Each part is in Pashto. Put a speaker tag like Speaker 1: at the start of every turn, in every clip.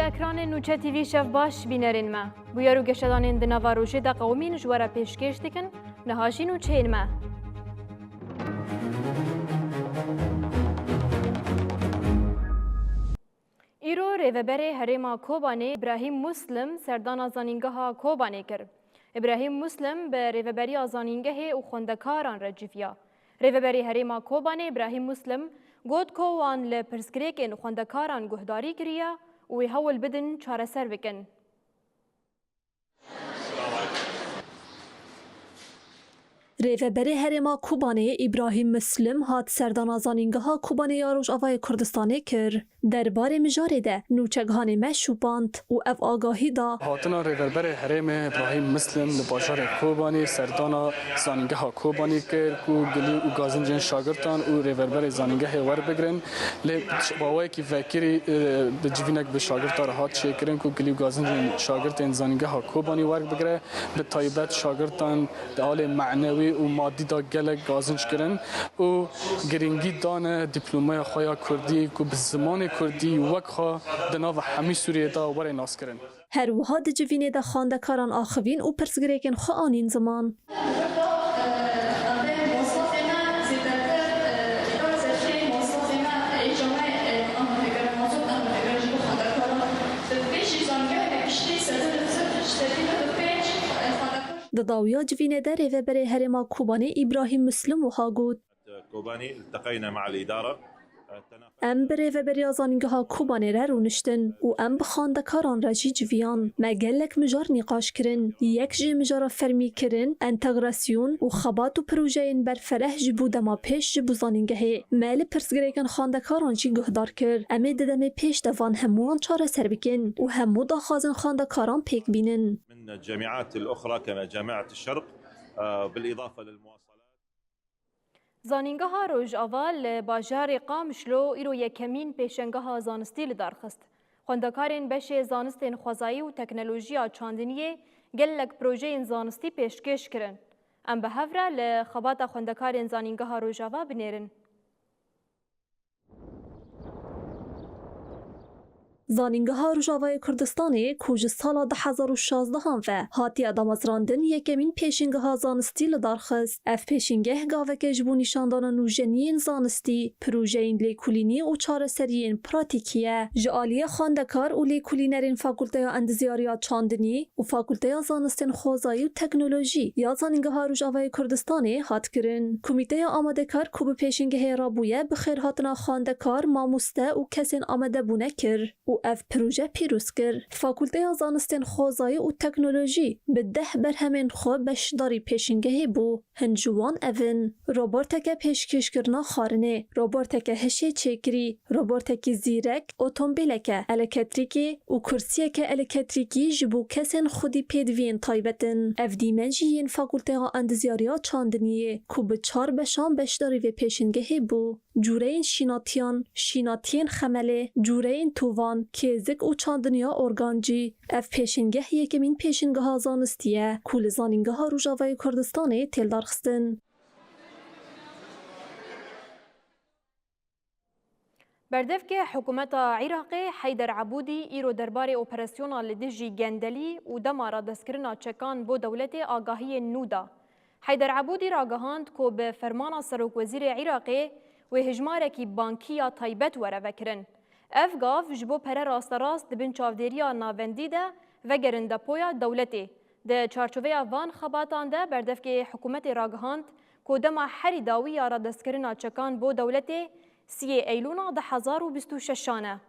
Speaker 1: اکران نوچه تیوی شف باش بینرین ما بویارو گشتانین دنوا روشه دا قومین جوارا پیشکش دکن نهاشی نوچه این ما ایرو ریوبر هریما کوبانی ابراهیم مسلم سردان آزانینگاه کوبانی کرد. ابراهیم مسلم به ریوبری آزانینگاه و خوندکاران رجیفیا. ریوبری هریما کوبانی ابراهیم مسلم گود کوان لپرسکریکن خوندکاران گهداری کریا و هول بدن چاره سر بکن.
Speaker 2: ریوبر هریما کوبانی ابراهیم مسلم هات سردان آزانینگاه کوبانی یاروش آوای کردستانی کر درباره مجاری ده نوچگهان مشوباند و اف آگاهی دا
Speaker 3: هاتنا ریوبر هریم ابراهیم مسلم لباشار کوبانی سردان زانینگاه کوبانی کر کو گلی و گازنجن شاگردان و ریوبر زانینگاه ور بگرن لی باوی کی فکری به جوینک به شاگردار هات شکرن کو گلی و گازنجن شاگردان زانینگاه کوبانی ور بگره به تایبت شاگردان دال معنوی و مادی دا گله گازنج کرن و گرینگی دانه دیپلمای خویا کردی کو به زمان کردی وک خوا دناو همی سوریه دا ور ناس کرن
Speaker 2: هر وها د جوینه دا خواندکاران آخوین و پرسگریکن خو آنین زمان داویا جوینه در ریوبر هریما کوبانی ابراهیم مسلم و هاگود
Speaker 4: كوباني التقينا مع الإدارة
Speaker 2: ام بر ریوبر آزانینگاه کوبانی را رونشتن و ام بخواندکاران را جی جویان مگلک مجار نقاش کرن یک جی مجار فرمی کرن انتگراسیون و خبات و پروژین بر فرح جبو دما پیش جبو زانینگاه مال پرسگریکن خواندکاران جی گهدار کر امی ددم پیش دوان هموان چاره سر بکن و همو داخازن خواندکاران پیک بینن
Speaker 4: من الجامعات الأخرى كما جامعة الشرق بالإضافة للمواصلات
Speaker 1: زانینگاه روز اول باجار قامشلو ایرو یکمین پیشنگاه زانستی لدارخست. خوندکارین بش زانستین خوازایی و تکنولوژیا چاندنیه گلک پروژه زانستی پیشکش کرن. ام به هفره لخبات خوندکارین زانینگاه روز اول بنیرن.
Speaker 2: زانینگاه روژاوای کردستانی کوج سال 2016 و هاتی ادامزراندن یکمین پیشنگاه زانستی لدارخست. اف پیشنگاه گاوه که جبو نشاندان نوژنین زانستی پروژه این لیکولینی و چاره سرین پراتیکیه جعالی خواندکار و لیکولینرین فاکولته اندزیاریا چاندنی و فاکولته زانستین خوزایی و تکنولوژی یا زانینگاه روژاوای کردستانی هات کرن. کمیته آماده کار کوب پیشنگاه رابویه بخیر هاتنا خواندکار ماموسته و کسین آماده بونه کر و اف پروژه پیروز کرد. فاکولته زانستین خوزایی و تکنولوژی به 10 برهمین خو بشداری پیشنگاهی بو هنجوان اون روبورتک پیشکش کرنا خارنه روبورتک هشی چکری روبورتک زیرک اتومبیلک الکتریکی و کرسیک الکتریکی جبو کسین خودی پیدوین تایبتن اف دیمنجین فاکولته اندزیاریا چاندنیه کو به 4 بشان بشداری و پیشنگاهی بو جورین شیناتین خمله جورین تووان کیزک و چاندنیا ارگانجی اف پیشنگاه یکمین پیشنگاه زانستیه کول زانینگاه روژاوای کردستانی تل دارخستن.
Speaker 1: بردف که حکومت عراق حیدر عبودی ایرو درباره اپراسیون لدیجی گندلی و دمارا دستکرنا چکان بو دولت آگاهی نودا. حیدر عبودی راگهاند که به فرمان سروک وزیر عراقی و هجمارکی بانکیا تایبت وره وکرن. اف گاف جبو پر راست راست دبن چاودیریا ناوندی ده و گرنده پویا دولتی. ده چارچوه وان خباتان ده بردف که حکومت راگهاند که دما حری داوی یا را دستکرنا چکان بو دولتی 3 ایلونا 2026 شانه.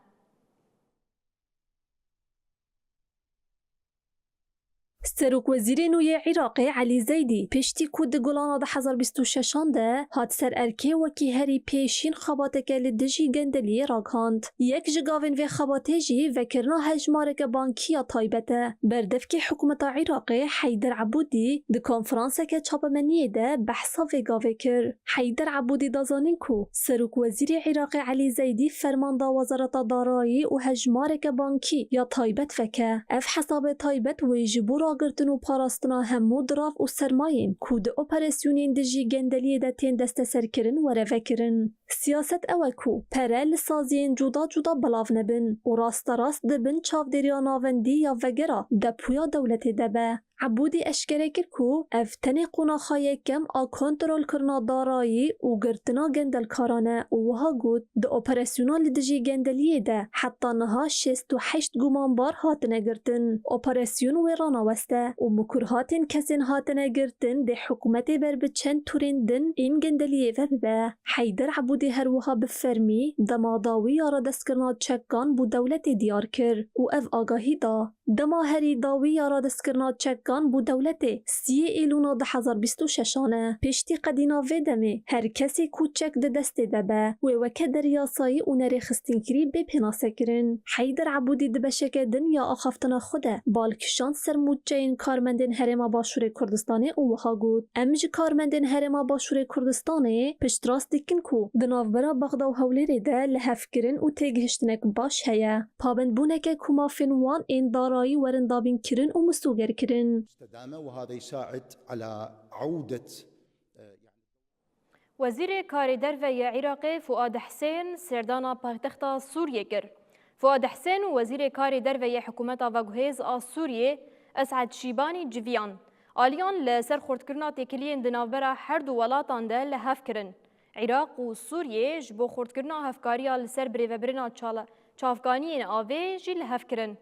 Speaker 2: سروک وزیر نوی عراق علی زیدی پشتی کود گلان 2026 ده هات سر ارکه وکی هری پیشین خباته که لدجی گندلی راگهاند. یک جگاوین و خباته جی وکرنا هجمارک بانکیا تایبته. بردف که حکومت عراق حیدر عبودی ده کنفرانسه که چاپمنیه ده بحثا و گاوه کر. حیدر عبودی دازانین کو سروک وزیر عراق علی زیدی فرمان دا وزارت دارایی و هجمارک بانکی یا تایبت وکه. اف حساب تایبت و جبورا داگرتن و پاراستنا همو دراف و سرماین کو د اپراسیونین دجی گندلی ده تین دست سرکرن و رفکرن. سیاست اوه کو پره لسازین جدا جدا بلاو نبن و راست راست دبن چاو دریا ناوندی یا وگرا دپویا دولت دبه. عبودی اشکره کر کو افتنی قناخای کم آ کنترول کرنا دارایی و گرتنا گندل کارانه و وها گود ده اپراسیونال دجی گندلیه ده حتی نها 68 گمانبار هاتنه گرتن. اپراسیون ویرانا وسته و مکرهاتین کسین هاتنه گرتن ده حکومت بر بچند تورین دن این گندلیه و ببه. حیدر عبودی هر وها بفرمی دماداوی یارا دستکرنا چکان بو دولت دیار کر و اف آگاهی دا. دما هری داوی یارا دستکرنا چکان بو دولت 3 ایلونا 2026 پشتی قدینا ویدمه هر کسی کوچک ده دست دبه و وکه در یاسایی و نری خستینکری بپناسه کرن. حیدر عبودی دبشک دنیا آخافتنا خوده بالکشان سرموچین کارمندین هرما باشور کردستانی و وها گود امج کارمندین هرما باشور کردستانی پشت راست دیکن کو دناوبرا بغدا و هولیری ده لحف کرن و تیگهشتنک باش هیا پابند بونک کمافین وان این دارایی ورندابین کرن و مسوگر کرن.
Speaker 5: وهذا يساعد على عودة
Speaker 1: وزیر کاری دروی عراقی فؤاد حسین سردانا پایتخت سوریه کر. فؤاد حسین و وزیر کاری دروی حکومت وگوهیز آ سوریه اسعد شیبانی جویان آلیان لسر خوردکرنا تکلیین دناوبرا هر دو ولاتان ده لحف کرن. عراق و سوریه جبو خوردکرنا هفکاریا لسر بریوبرنا چافگانیین آوه جی لحف کرن.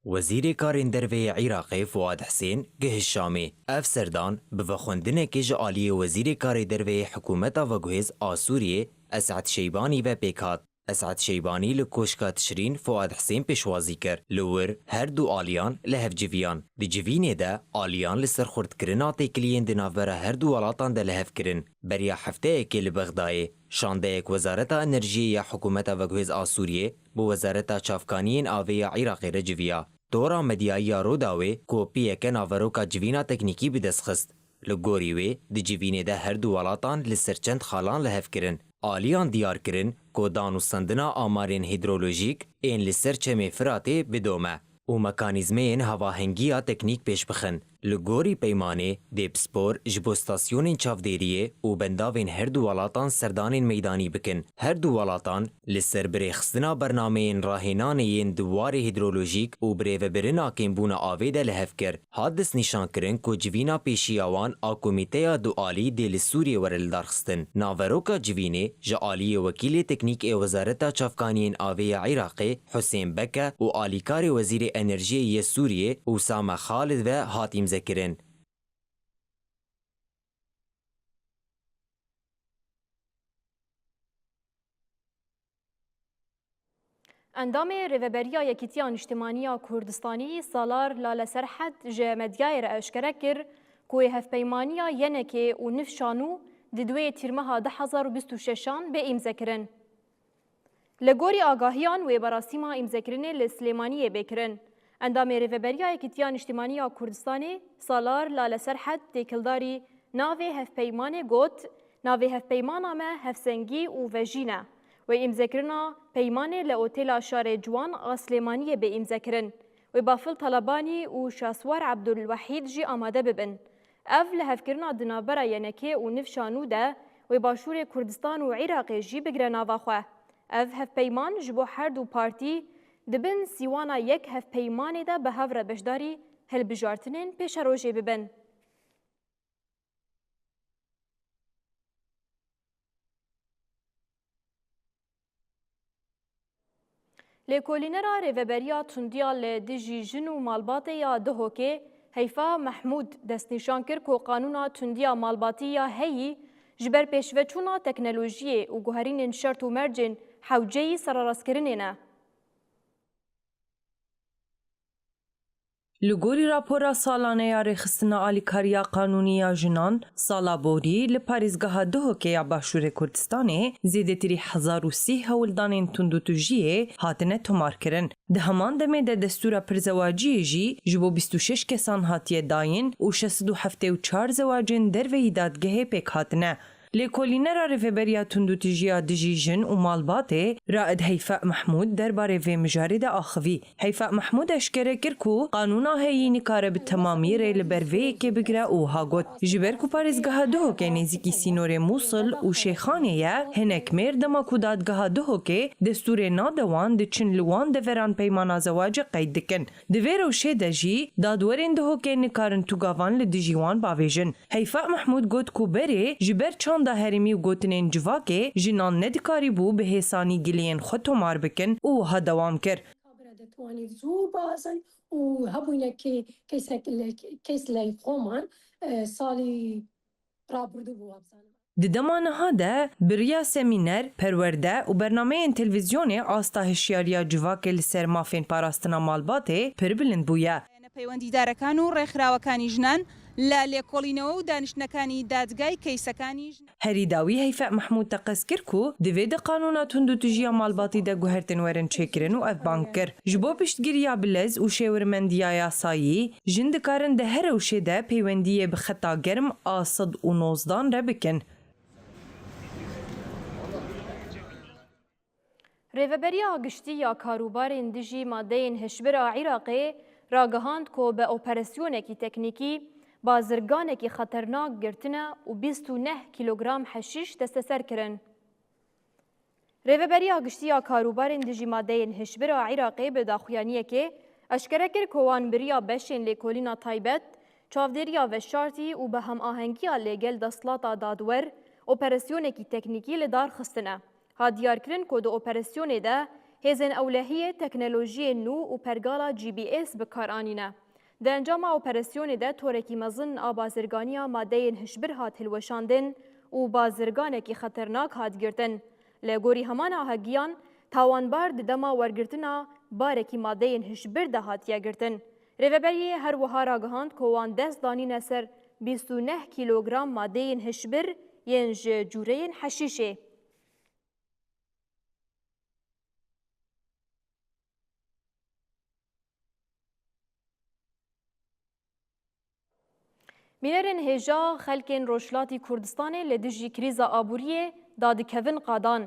Speaker 6: وزیر کارین دروی عراقی فؤاد حسین گه شامی اف سردان به خوندنه که جعالی وزیر کاری دروی حکومت وگوهیز آسوریه اسعد شیبانی و پیکات. اسعد شیبانی لکوشکا تشرین فؤاد حسین پیشوازی کر لور هر دو آلیان لهف جویان. دی جوینه ده آلیان لسر خورد کرنا تکلیین دناوبرا هر دو ولاتان ده لهف کرن. بریا هفته اکی لبغدای شانده اک وزارت انرژی یا حکومت وگوهیز آسوریه بو وزارت چافکانین آوی عراقی رجویا. دورا مدیایی رو داوی کوپی اک ناوروکا جوینا تکنیکی بدسخست. لگوریوی دی جوینه ده هر دو ولاتان لسر چند خالان لهف کرن. آلیان دیار کرن که دانوستندنا آمارین هیدرولوژیک این لسر چمی فراتی بدومه و مکانیزمین هواهنگی تکنیک پیش بخن. لگوری پیمانه دیب سپور جبو ستاسیونین چافدیریه و بنداوین هر دو ولاتان سردانین میدانی بکن. هر دو ولاتان لسر بریخستنا برنامهین راهینانین دوار هیدرولوژیک و بریو برنا کمبون آویده لحف کر. حادث نشان کرن که جوینا پیشیاوان آکومیته دوالی دیل سوری ورلدارخستن. ناوروکا جوینه جعالی وکیل تکنیک وزارت چافکانین آوی عراقی حسین بکه و آلیکار وزیر انرژی سوریه اسامه خالد و حاتم ذکرن.
Speaker 1: اندام ریوبریا یکیتیان اجتماعی کردستانی سالار لاله سرحد جمدیای را اشکره کر کوی هفپیمانیا ینکه و نفشانو ددوی تیرمها 2026 به امضا کرن. لگوری آگاهیان و براسیما امضا کرنه لسلیمانیه بکرن. اندام ریوبریا یکیتیان اجتماعی کردستانی سالار لاله سرحد دیکلداری ناوی هفپیمان گوت ناوی هفپیمان ما هفسنگی و وجینه و امضا کرنا پیمان لأوتیلا شار جوان آسلیمانی به امضا کرن و بافل طلبانی و شاسوار عبدالوحید جی آماده ببن. اف لهفکرنا دنابرا ینکه و نفشانو ده و باشور کردستان و عراق جی بگرنا واخواه. اف هفپیمان جبو هر دو پارتی دبن سیوانا یک هفپیمان ده به هفر بشداری هل بجارتنین پیش روژه ببن. لکولینرا ریوبریا تندیا لدیجی جنو مالباتی یا دهوکه حیفا محمود دست نشان کر که قانونا تندیا مالباتی یا هی جبر پیشوچونا تکنولوژی و گوهرین شرط و مرجن حوجهی سرارسکرینه.
Speaker 7: لگوری راپورا سالانه یا رخصتنا آلیکاریا قانونی یا جنان سالا بوری لپاریزگاه دهوکه یا باشور کردستانه زیده تری 1030 هولدانین تندوتوژیه هاتنه تومار کرن. ده همان دمه ده دستور پرزواجی جی جبو 26 کسان هاتیه داین و 674 زواجین در وی دادگه پیک هاتنه. لکولینرا ریفبریا تندوتیجیا دجیجن و مالباته رائد هیفا محمود درباره وی مجارد آخوی. هیفا محمود اشکره کرکو قانونا هیینی کار به تمامی ریل بروی که بگره او هاگوت. جبر کو پاریزگاه دهو که نزیکی سینور موصل و شیخانه یا هنک میر دماکو دادگاه دهو که دستور نادوان دچن لوان دوران پیمان زواج قید دکن. دویر و شه دجی دادورین دهو که نکارن تو گاوان لدجیوان باویجن. هیفا محمود گوت کو بره جبر چاندا هرمی و گوتنین جواکه جنان ندکاری بو به حسانی گلین خود مار بکن او ها دوام کر.
Speaker 8: توانی زور بازن و هبونه که کس لی خومان سالی رابردو بو ابزانه.
Speaker 7: ددمانها ده بریا سمینر پرورده و برنامه تلویزیونی آستا هشیاریا جواک لسر مافین پاراستنا مالباته پربلند بویا.
Speaker 9: پەیوەندیدارەکان و ڕێکخراوەکانی ژنان لە لێکۆڵینەوە و دانیشتنەکانی دادگای کەیسەکانی
Speaker 7: هەریداوی هەیفا محمود تەقەس کرد و دەوێت دە قانونا توندوتژیە ماڵباتی دە گوهرتن وەرن چێکردن و ئەفبان کرد. ji bo piştgiriya bilez û şêwirmendiya yasayî jin dikarin di her ewşê de peywendiyê bi xeta germ a 119 re bikin.
Speaker 1: Rêveberiya giştî ya karûbarên dijî madeyên hişbira Iraqê ragihand ku bi operasyonekî teknîkî bazirganekî xeternak girtine û 29 kilogram heşîş desteser kirin. Rêveberiya giştî ya karûbarên dijî madeyên hişbira Iraqê bi daxuyaniyekê eşkere kir ku wan biriya beşên lêkolîna taybet, çavdêriya veşartî û bi hemahengiya lêgel desthilata dadwer operasyonekî teknîkî li dar xistine. Hadiyarkirin ku di operasyonê de hêzên ewlehiyê teknolojiyên nû û pergala GPS bikaranîne. Di encama operasyonê de torekî mezin a bazirganiya madeyên hişbir hat hilweşandin û bazirganekî xeternak hat girtin. Li gorî heman ahegiyan, tawanbar di dema wergirtina barekî madeyên hişbir de hatiye girtin. Rêveberiyê her wiha ragihand ku wan dest danîne ser 29 kilogram madeyên hişbir yên ji cûreyên heşîşê. Mînerên hêja xelkên Rojhilatê Kurdistanê li dijî krîza aboriyê dadikevin qadan.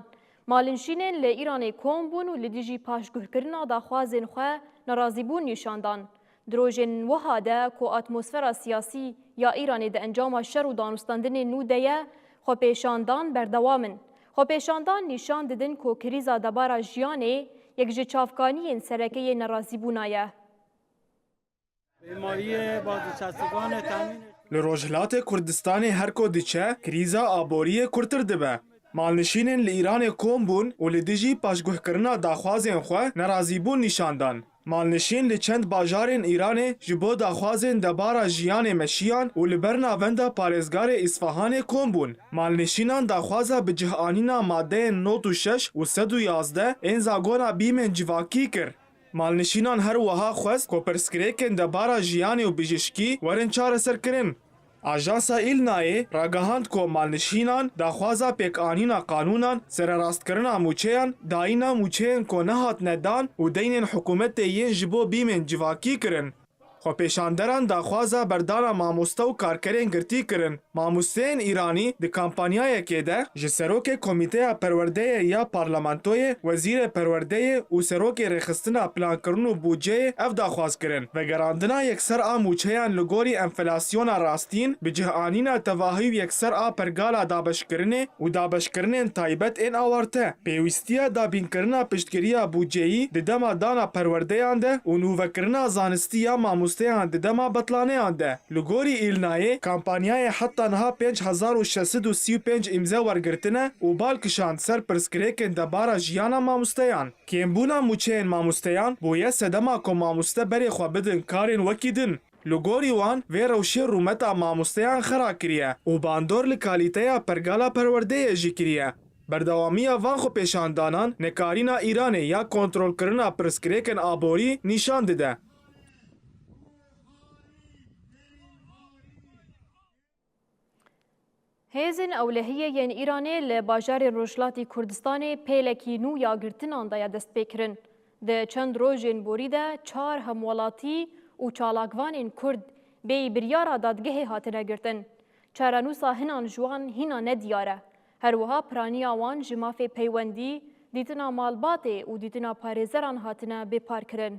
Speaker 1: Malînşînên li Îranê kom bûn û li dijî paşguhkirina daxwazên xwe nerazîbûn nîşandan. Di rojên wiha de ku atmosfera siyasî ya Îranê di encama şer û danûstandinên nû de ye, xwepêşandan berdewam in. Xwepêşandan nîşan didin ku krîza debara jiyanê yek ji çavkaniyên serekeyê nerazîbûna ye.
Speaker 10: Li Rojhilatê Kurdistanê her ku diçe krîza aboriyê kurtir dibe. Malnişînên li Îranê kom bûn û li dijî paşguhkirina daxwazên xwe nerazîbûn nîşandan. Malnişîn li çend bajarên Îranê ji bo daxwazên debara jiyanê meşiyan û li ber navenda parêzgarê İsfahanê kom bûn. Malnişînan daxwaza bi cihanîna maddeyên 96 û 111 ên zagona bîmên civakî kir. Malnişînan her wiha xwest ku pirsgirêkên debara jiyanê û bijîşkî werin çareserkirin. Ajansa İlnayê ragihand ku malnişînan daxwaza pêkanîna qanûnan sererastkirina mûçeyan, dayîna mûçeyên ku nehatine dan û deynên hikûmetê yên ji bo bîmên civakî kirin. Xwepêşanderan daxwaza berdana mamoste û karkerên girtî kirin. Mamosteyên Îranî di kampanyayekê de ji serokê Komîteya Perwerdeyê ya Parlamentoyê, Wezîrê Perwerdeyê û serokê rêxistina plankirin û budceyê ev daxwaz kirin. Vegerandina yekser a mûçeyan li gorî enflasyona rastîn bi cihanîna tevahî û yekser a pergala dabeşkirinê û dabeşkirinên taybet ên awarte. Pêwîstiya dabînkirina piştgiriya budceyî di dema dana perwerdeyan de û nûvekirina zanistî ya mamosteyan di dema betlaneyan de. Li gorî Îlnayê kampanyayê heta niha 5635 îmze wergirtine û balkişand ser pirsgirêkên debara jiyana mamosteyan. Kêmbûna mûçeyên mamosteyan bûye sedema ku mamoste berê xwe bidin karên wekî din. Li gorî wan vê rewşê rûmeta mamosteyan xera kiriye û bandor li kalîteya pergala perwerdeyê jî kiriye. Berdewamiya van xwepêşandanan nekarîna Îranê ya kontrolkirina pirsgirêkên aborî nîşan dide.
Speaker 1: Hêzên ewlehiyê yên Îranê li bajarên Rojhilatê Kurdistanê pêlekî nû ya girtinan de ya dest pê kirin. Di çend rojên borî de 4 hemwelatî û çalakvanên Kurd bêyî biryara dadgehê hatine girtin. چارانوسا هنان جوان هینا ندیاره. هروها پرانیا وان جمافه پیوندی دیتنا مالباته و دیتنا پارێزەران هاتنە بێپارکردن.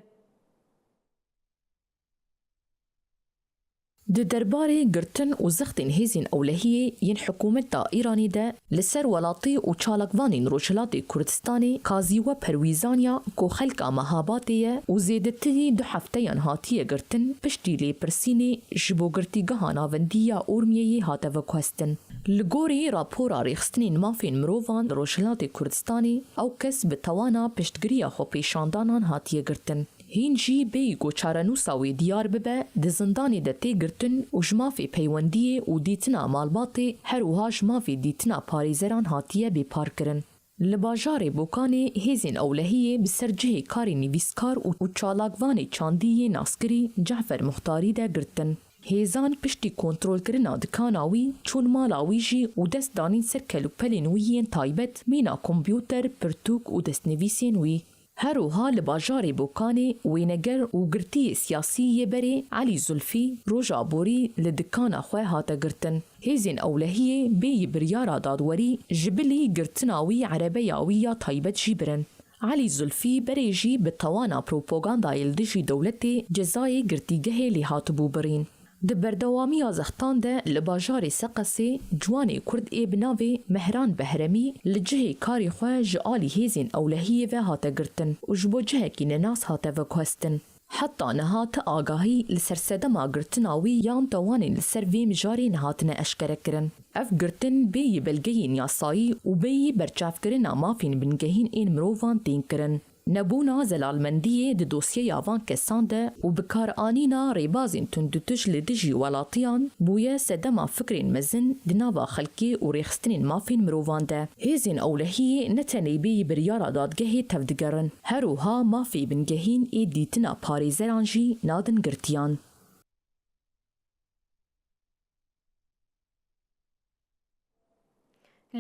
Speaker 11: د دربارê girtin û zextên hêzên ewlehiyê yên hikûmeta Îranê de li ser welatî û çalakvanên Rojhilatê Kurdistanê kazîwe perwîzaniya ku xelka Mehabatê ye û zêdetirî 2 hefteyan hatiye girtin piştî lêpirsînê ji bo girtîgeha navindiya Urmiyeyê hate veguhestin. Li gorî rapora rêxistinên mafên mirovan Rojhilatê Kurdistanê ew kes bi tewana piştgiriya xwepêşandanan hatiye girtin. Hîn jî bêyî ku çarenûsa wê diyar bibe di zindanê de tê girtin û ji mafê peywendiyê û dîtina malbatê her wiha ji mafê dîtina parêzeran hatiye bêparkirin. Li bajarê Bokanê hêzên ewlehiyê bi ser cihê karê nivîskar û çalakvanê çandiyê naskirî Cefer Muxtarî de girtin. Hêzan piştî kontrolkirina dikana wî çûn mala wî jî û dest danîn ser kelûpelên wî yên taybet mîna kompyûter, pirtûk û destnivîsên wî. Her wiha li bajarê Bokanê wêneger û girtiyê siyasî yê berê Elî Zulfî roja borî li dikana xwe hate girtin. Hêzên ewlehiyê bêyî biryara dadwerî ji bilî girtina wî erebeya wî ya taybet jî birin. Elî Zulfî berê jî bi tawana propagandayê li dijî dewletê cezayê girtîgehê lê hatibû birîn. Di berdewamiya zextan de li bajarê Seqesê ciwanê Kurd ê bi navê Mehran Behremî li cihê karê xwe ji alî hêzên ewlehiyê ve hate girtin û ji bo cihekî nenas hate veguhestin. Heta niha ti agahî li ser sedema girtina wî yan tewanên li ser vê mijarê nehatine eşkerekirin. Ev girtin bêyî belgeyên yasayî û bêyî berçavkirina mafên bingehîn ên mirovan tên kirin. Nebûna zelalmendiyê di dosyeya van kesan de û bikaranîna rêbazên tundutij li dijî welatiyan bûye sedema fikrên mezin di nava xelkê û rêxistinên mafên mirovan de. Hêzên ewlehiyê ne tenê bêyî biryara dadgehê tevdigerin. Her wiha mafê bingehîn ê dîtina parêzeran jî nadin girtiyan.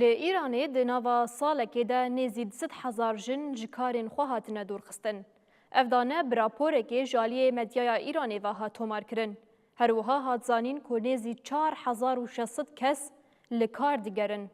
Speaker 1: Li Îranê di nava salekê de nêzî 200,000 jin ji karên xwe hatine dûrxistin. Ev dane bi raporekê ji aliyê medyaya Îranê ve hat tomarkirin. Her wiha hat zanîn ku nêzî 4600 kes li kar digerin.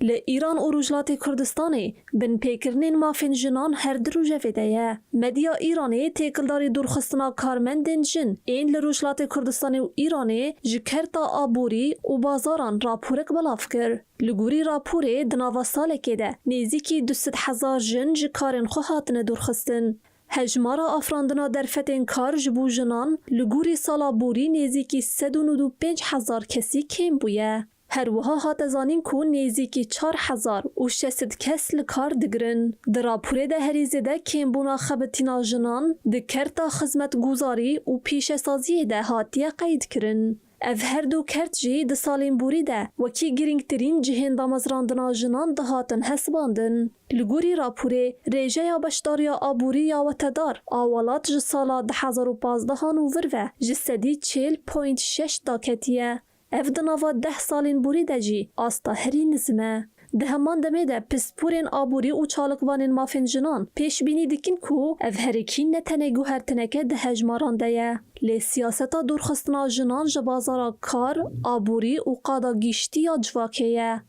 Speaker 2: Li Îran û Rojhilatê Kurdistanê bin pêkirinên mafên jinan her di rojevê de ye. Medya Îranê têkildarî dûrxistina karmendên jin ên li Rojhilatê Kurdistanê û Îranê ji kerta aborî û bazaran raporek belav kir. Li gorî raporê di nava salekê de nêzîkî 200,000 jin ji karên xwe hatine dûrxistin. Hejmara afrandina derfetên kar ji bo jinan li gorî sala borî nêzîkî 195,000 kesî kêm bûye. Her wiha hate zanîn ku nêzîkî 4,600 kes li kar digirin. Di raporê de herî zêde kêmbûna xebitîna jinan di kerta xizmetguzarî û pêşesaziyê de hatiye qeyd kirin. Ev her du kert jî di salên borî de wekî girîngtirîn cihên damezrandina jinan dihatin hesibandin. Li gorî raporê rêjeya beşdariya aborî ya wetedar a welat ji sala 2015 û vir ve ji sedî 40.6 da ketiye. Ev di nava 10 salên borî de jî asta herî nizm e. Di heman demê de pisporên aborî û çalikvanên mafên jinan pêşbînî dikin ku ev herêkî ne tenê guhertineke di hejmaran de ye. Lê siyaseta dûrxistina jinan ji bazara kar, aborî û qada gîştiya civakê ye.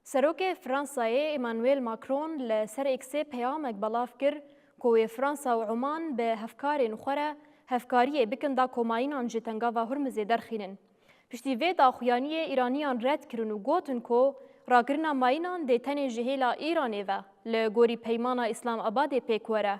Speaker 1: Serokê Fransayê Emmanuel Macron li ser Xê peyamek belav kir ku wê Fransa û Oman bi hevkarên xwe re hevkariyê bikin da komayînan ji tengava Hormuzê derxînin. Piştî vê daxuyaniyê Îraniyan red kirin û gotin ku rakirina mayînan dê tenê ji hêla Îranê ve li gorî peymana İslamabadê pêk were.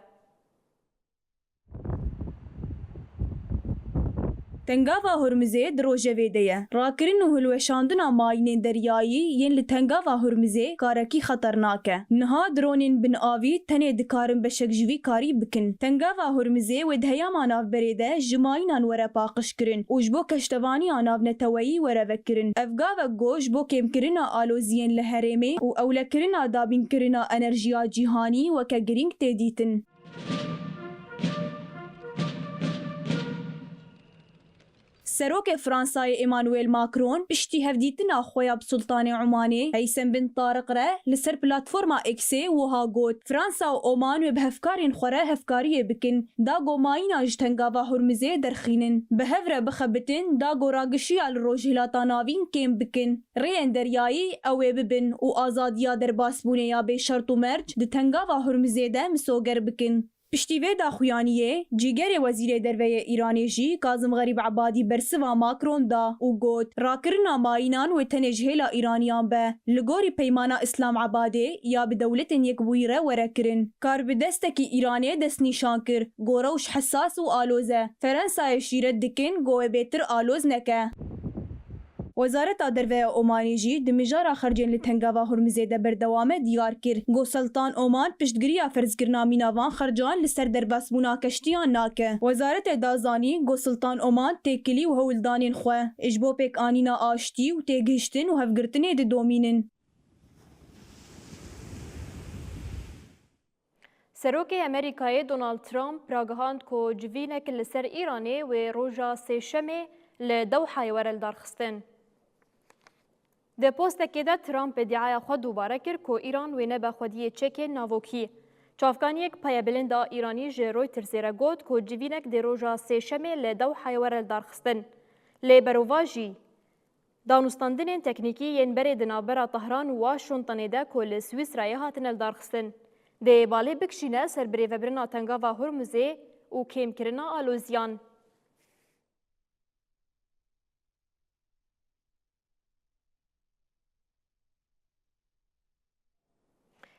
Speaker 9: Tengava Hormuzê di rojevê de ye. Rakirin û hilweşandina mayînên deryayî yên li tengava Hormuzê karekî xeternak e. Niha dronên binavî tenê dikarin beşek ji vî karî bikin. Tengava Hormuzê wê diheyama navberê de ji mayînan were paqij kirin û ji bo keştevaniya navneteweyî were vekirin. Ev gavek got ji bo kêmkirina aloziyên li herêmê û ewlekirina dabînkirina enerjiya cîhanî weke girîng tê dîtin. سروک فرانسای ایمانوئل ماکرون پشتی هفدیتنا خویا بسلطان عمانی هیثم بن طارق ره لسر پلاتفورما اکسی وها گوت فرانسا و عمان و بهفکارین خوره هفکاری بکن داگو ماینا جتنگاوا هرمزه درخینن بهفره بخبتن داگو راگشیال روجهلاتا ناوین کم بکن رین دریایی اوه ببن و آزادیا در باسبونه یا به شرط و مرج دتنگاوا هرمزه ده مسوگر بکن پشتیوه داخویانیه جیگر وزیر دروی ایرانی جی کاظم غریب عبادی برسوا ماکرون دا و گوت راکرنا ماینان و تنجهلا ایرانیان به لگوری پیمانا اسلام عباده یا به دولت یک بویره ورکرن کار به دستکی ایرانی دست نیشان کر گوروش حساس و آلوزه فرنسای شیرت دکن گوه بیتر آلوز نکه وزارت دروی عمانی جی دمجارا خرجین لتنگاوا هرمزه ده بردوامه دیار کر گو سلطان عمان پشتگیریا فرض کرنا میناوان خرجان لسر درباسبونا کشتیان ناکه وزارت دازانی گو سلطان عمان تکلی و هولدانین خواه اجبو پیک آنینا آشتی و تگهشتن و هفگرتنه ده دومینن
Speaker 1: سروک امریکای دونالد ترامپ راگهاند کو جوینک لسر ایرانی و روژا سیشمه لدوحه ورل دارخستن د پوستکی ده ترامپ ادعای خود دوباره کرد که ایران و نبه خودی چک ناوکی چافکانیک پای بلند ایرانی جه رویترز را گفت که جوینک د روژا سیشمه لدوحه ورل دارخستن لی برواجی دانستاندن تکنیکی ین بری دنابرا طهران و واشنطن ده که لسویسرا هاتن الدارخستن د بالی بکشینه سر بری وبرنا تنگاوا هرمزه و کم کرنا آلوزیان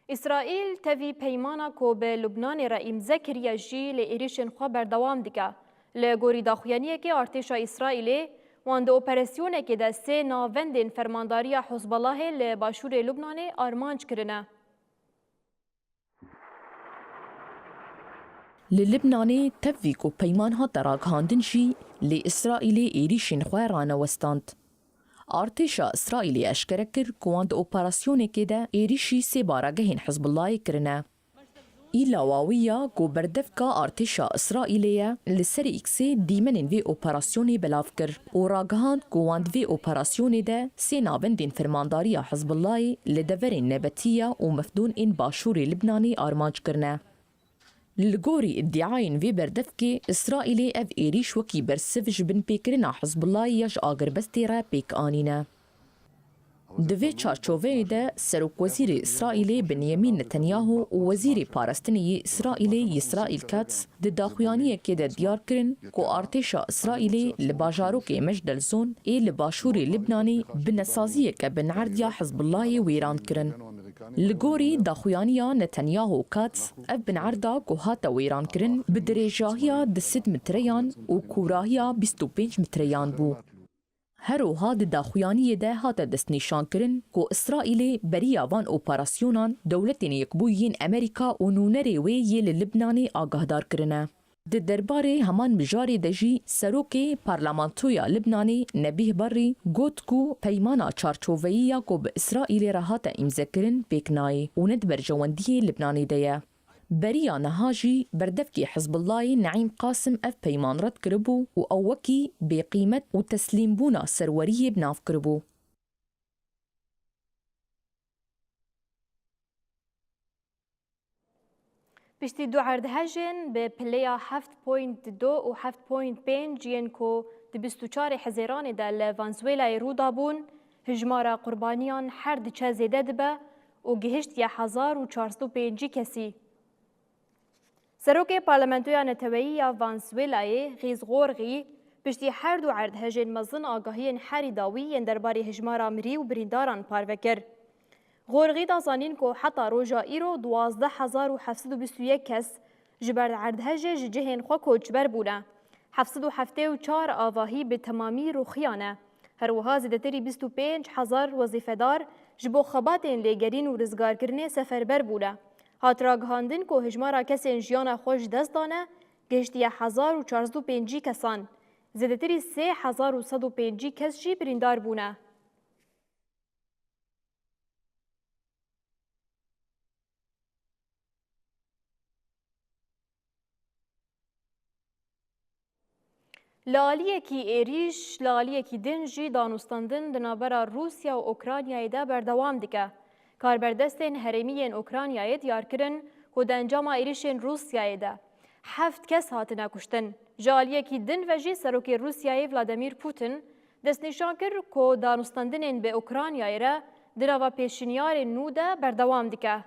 Speaker 1: اسرائیل تفی پیمانا کو به لبنان را امضا کریه جی لایریشن خو بردوام دیگه لگوری داخویانیه که ارتش اسرائیل وان ده اپراسیونه که ده سه ناوندین فرمانداری حزب الله لباشور لبنان آرمانج کرنه
Speaker 11: للبناني تفيكو بيمانها تراك هاندنشي لإسرائيل إيريشن خوارانة وستانت ارتشا اسرائیلی اشکره کر کواند اپراسیون کده ایریشی سی بارگهین حزب الله کرنه. ایلا واویا گو بردفکا ارتشا اسرائیلیه لسر اکسی دیمنین وی اپراسیونی بلاف کر و راگهاند کواند وی اپراسیونی ده سی ناوندین فرمانداری حزب الله لدورین نبتیه و مفدون این باشوری لبنانی آرمانج کرنه. لگوری ادعاین وی بردفکی اسرائیلی اف ایریش وکی برسف جبن پیکرنا حزب الله یاج آگر بستی را پیک آنینه. دوی چارچوه ده سروک وزیر اسرائیلی بنیامین نتانیاهو و وزیر پارستنی اسرائیلی اسرائیل کاتس ده داخویانی که ده دیار کرن که ارتشا اسرائیلی لباجاروک مجدل زون ای لباشوری لبنانی بنسازیه که بنعردیا حزب الله ویران کرن. لگوری داخویانیا نتانیاهو کاتس اف بنعردا که هاتا ویران کرن بدریجاهیا دست متریان و کوراهیا 25 متریان بو. هروها د داخویانی ده هاتا دست نیشان کرن که اسرائیل بریا وان اپراسیونان دولتین یکبویین امریکا و نونری وی یل لبنانی آگاهدار کرنه. د درباره همان مجاری دجی سروک پارلمانتویا لبنانی نبیه بری گوت کو پیمانا چارچووییا کو به اسرائیل راهاتا امضا کرن پیکنای و ند برجواندی لبنانی ده. بریا نهاجی بردفکی حزب الله نعیم قاسم اف پیمان رد کربو و اوکی بقیمت و تسلیم بونا سروری بناف کربو.
Speaker 1: پشتی دو عردهجن به پلیا 7.2 و 7.5 جین کو د 24 حزیران ده لونزویلا رودا بون هجمارا قربانیان هر دچه زیده دبه و گهشت 1405 کسی. سروک پارلمانتویا نتویی ونزویلای غیز غورغی پشتی هر دو عردهجن مزن آگاهی حری داوی درباره هجمارا مری و برینداران پاروکر. غورغی دازانین که حتی روژا ایرو 12721 کس جبر عردهجه جهن خو کوچبر بونه. 774 آواهی به تمامی روخیانه. هر وها زیدتری 25000 وظیفه‌دار جبو خباتین لگرین و رزگار کرنه سفربر بونه. هاتراگهاندن که هجمارا کسین جیانا خوش دست دانه گشتی 1405 کسان. زیدتری 3105 کس جی بریندار بونه. لالیکی ایریش لالیکی دن جی دانوستاندن دنابرا روسیا و اوکراینیای ده بردوام دیگه. کاربردستین هرمیین اوکراینیای دیار کرن که دنجام ایریشین روسیای ده. 7 کس هاتنه کشتن. جالیکی دن و جی سروکی روسیای ولادیمیر پوتین دست نشان کرد که دانوستاندنین به اوکراینیای را دنوا پیشنیار نو ده بردوام دیگه.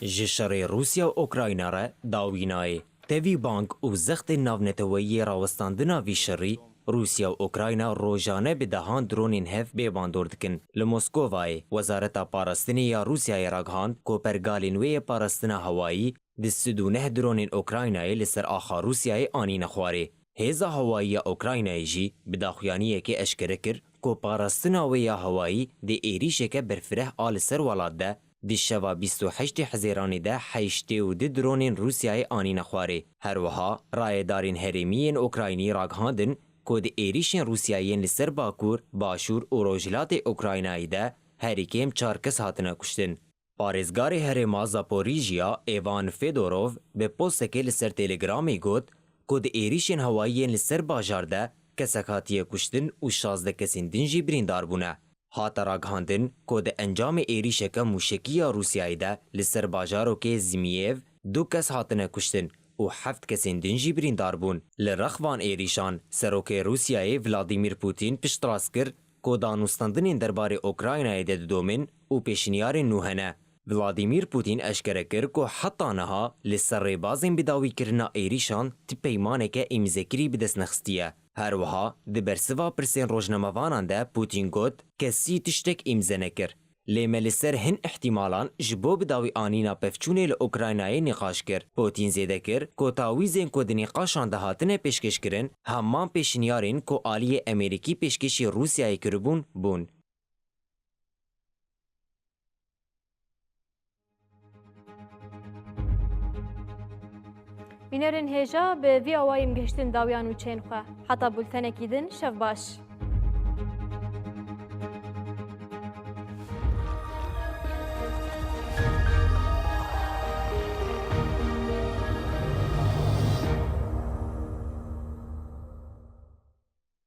Speaker 6: جشر روسیا و اوکراینا را داوینای تیوی بانک و زخت ناونتوی راوستاندنا وی شری روسیا و اوکراینا روزانه به دهان درونین هف بیباندور دکن. لموسکووای وزارت پاراستنی یا روسیای راگهاند که پرگالینوی پاراستنا هوایی دستدونه درونین اوکراینای لسر آخا روسیای آنی نخواره. هیزا هوایی اوکراینای جی بداخویانیه که اشکره کر که پاراستنا وی هوایی دی ایریشه که برفره آل سر ولاد ده دی شوا 28 حزیرانی ده 82 درونین روسیای آنی نخواره. هر وها رایدارین هرمین اوکراینی راگهاندن که دی ایریشن روسیایین لسر باکور باشور و روجلات اوکراینایی ده هریکیم 4 کس هاتنه کشتن. پارزگار هرما زاپوریژیا ایوان فیدوروف به پوستکی لسر تلگرامی گوت که دی ایریشن هوایین لسر باجار ده کسک هاتیه کشتن و 16 کسین دنجی بریندار بونه. هات راگهاندن که ده انجام ایریشک موشکی روسیایی ده لسر باجارو که زمییو 2 کس هاتنه کشتن و 7 کسین دنجی بریندار بون. لرخوان ایریشان سروک روسیای ولادیمیر پوتین پشتراس کرد که دانوستاندنین درباره اوکراینای ده دومن و پیشنیار نوهنه. ولادیمیر پوتین اشکره کرد که حتی نها لسر ریبازین بداوی کرنا ایریشان تی پیمانه که امزکری بدست نخستیه. هر وها دی برسوا پرسین روزنامه‌وانان ده پوتین گوت کسی تشتک امضا نکر. لیمه لسر هن احتمالان جبو بداوی آنینا پفچونه لأوکراینای نقاش کر. پوتین زیده کر که تاویزین که دی نقاشان ده هاتنه پیشکش کرن همان پیشنیارین که آلی امریکی پیشکشی روسیای کربون بون.
Speaker 1: بینرین هجا به وی آوایم گشتن داویان و چین خواه. حتی بولتنه کیدن شف باش.